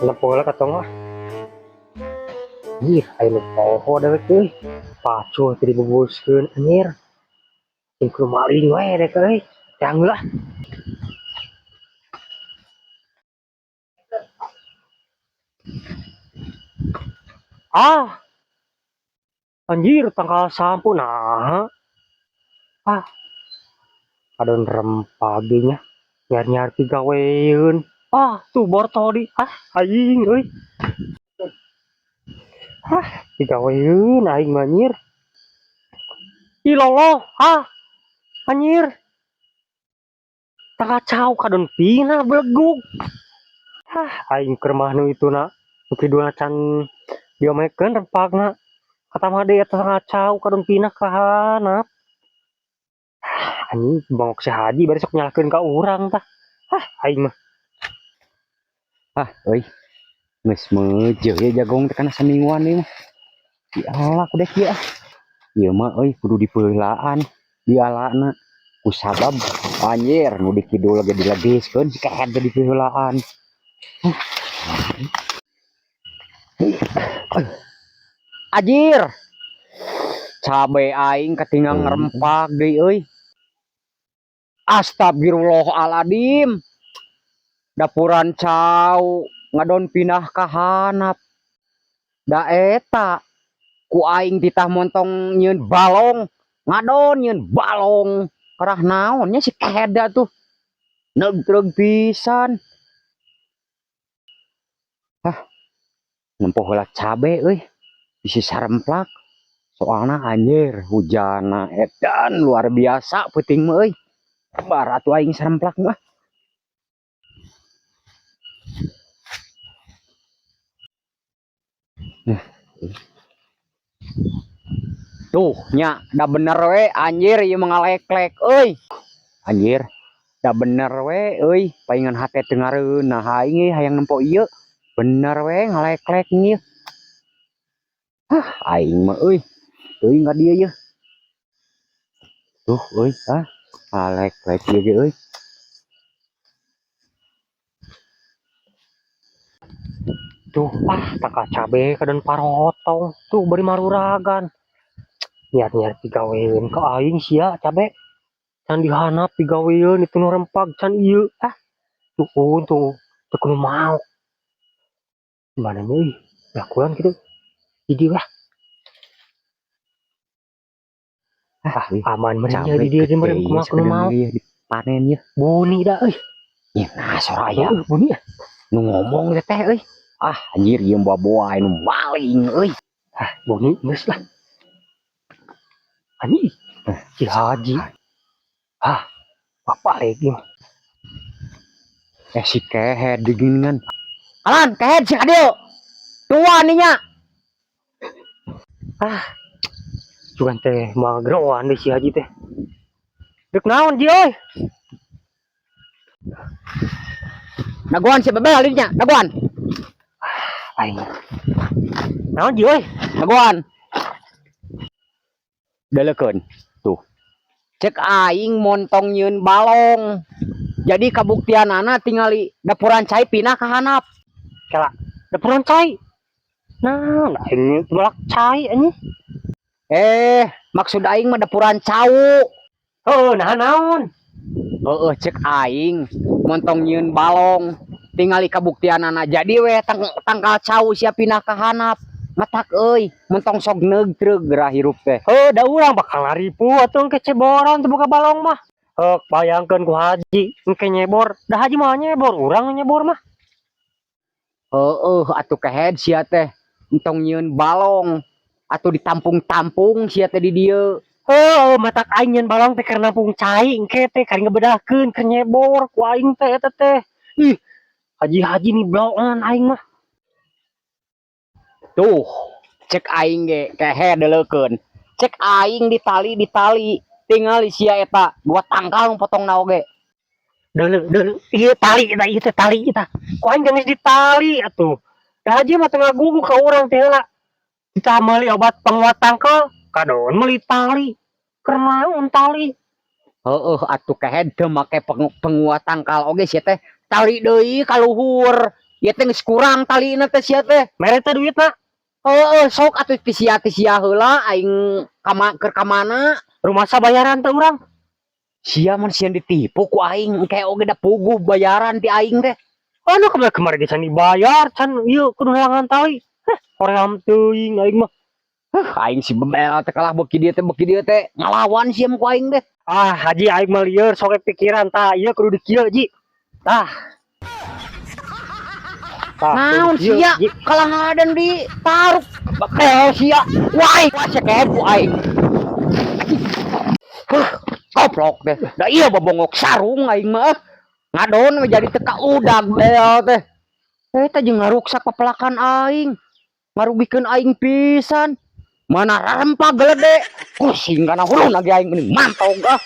Lepola katong mah. Ih, ayo poho dewek euy. Pacu teh dibungkuskeun anjir. Cing ku maling wae dek euy. Jangan lah. Ah, anjir tangkal sampo nah. Ah, adon rempaginya. Nyar-nyar pigaweun. Ah, tuh bortodi. Ah, aing euy. Ah, pigaweun aing mah anjir. Ih loloh, ah, anjir. Takacau kadon pina belegug. Ah, aing keur mah nu itu na. Nu kidulna can diomekeun rempagna. Kata mah deui eta ngacau kadon pina ka handap. Anjing bangok si Haji bari sok nyalakeun ka urang tah. Ah, aing mah. Euy, geus meujeuh ya jagong teh kana samingguan ieu mah. Ya Allah kudet ieu ah. Ieu mah euy kudu dipeulaan dialana. Kusabab anjir nu di kidul ge dilegeskeun kehead teh dipeulaan. Anjir, cabe aing ketinggal ngerempak deui euy. Astagfirullahaladzim. Dapuran cau ngadon pindah ka handap. Da eta ku aing titah montong nyeun balong, ngadon nyeun balong. Karah naonnya si keda tuh. Negreg pisan. Nempoh heula cabe euy. Bisi saremplak. Soalna anjir hujana edan luar biasa peuting mah euy. Barat tuh aing saremplak mah. Tuh nya da bener we anjir ieu mangaleklek euy. Anjir da bener we euy paingan hate teu ngareun nah aing hayang nempo ieu. Bener we ngaleklek ieu. Aing mah euy. Teuing ka dieu yeuh. Tuh euy ngaleklek ieu ge euy. Tuh, taka cabe kadon parotong. Tuh bari maruragan. Nyar-nyar pigaweun ka aing sia cabe. Can dihanap pigaweun itu nu rempag can ieu. Ah, tuh tuh. Teu kudu mau. Mana euy? Lakuan kitu. Jadi lah. Aman meureun nya di dieu ge meureun kumaha kudu mau. Dipanen yeuh. Buni da euy. Nya nah soraya. Buni ah. Nu ngomong teh euy. Anjir ieu boa-boa anu maling euy. Buni geus lah. Ani si Haji. Bapak lagi mah. Si kehead diginian. Alan kehead si Adil. Tua nih nya. Cuman teh mageroan deh si Haji teh. Dek naon Ji euy? Nagoan si Bebel dinya, nagoan. Aing. Naon Ji euy? Nagoan. Dalekeun. Tuh. Cek aing montong nyeun balong. Jadi kabuktianana tingali dapuran cai pindah ka handap. Kala dapuran cai. Nah, aing bolak cai anjing. Maksud aing mah dapuran cau. Nah naon? Cek aing montong nyeun balong. Tingali kabuktianana jadi we tangkal cau sia pindah ka handap. Matak euy, montong sok negreg gerah hirup teh. Da urang bakal ngaripu atuh ke ceboran teu boga balong mah. Bayangkeun ku Haji engke nyebor. Da Haji mah nyebor, urang nyebor mah. Atuh kehead sia teh. Entong nyeun balong. Atuh ditampung-tampung sia teh di dieu. Matak aing nyeun balong teh keur nampung cai engke teh kari ngebedahkeun keur nyebor ku aing teh eta teh. Ih, Haji nih bloan aing mah. Tuh, cek aing ge kehead deulekeun. Cek aing ditali tinggal sia eta dua tangkal potong na oge. Deuleu ieu tali kita. Ku aing geus ditali atuh. Da Haji mah teu ngagugu ka urang teh heula. Kita meuli obat penguat tangkal, kadon meuli tali. Keur naon tali? Atuh kehead teu make penguat tangkal oge sia teh tali deui ka luhur. Ya teh geus kurang talina teh sia teh. mere teh duit nak Sok atuh ti sia heula aing keur ka mana? rumah sa bayaran teh urang Sia man sian ditipu ku aing engke oge da puguh bayaran ti aing teh. anu kemarin can dibayar can ieu kudu halangan tali hoream teuing aing mah Aing si bebel teh kalah beuki dieu teh ngalawan sia ku aing teh. haji aing mah lieur sok pikiran tah ieu kudu dikieu ji tah Naon kudu dikieu, sia Ji. kalangadan di taruk bekel sia. Wah sakit ku aing. Goblok teh. Da iya babongok sarung aing mah. Ngadon jadi teka udag bel teh. Eta jeung ngaruksak papelakan aing. Ngarugikeun aing pisan. Mana rarempa gelede. Pusing kana hulun lagi aing mending mantog ah.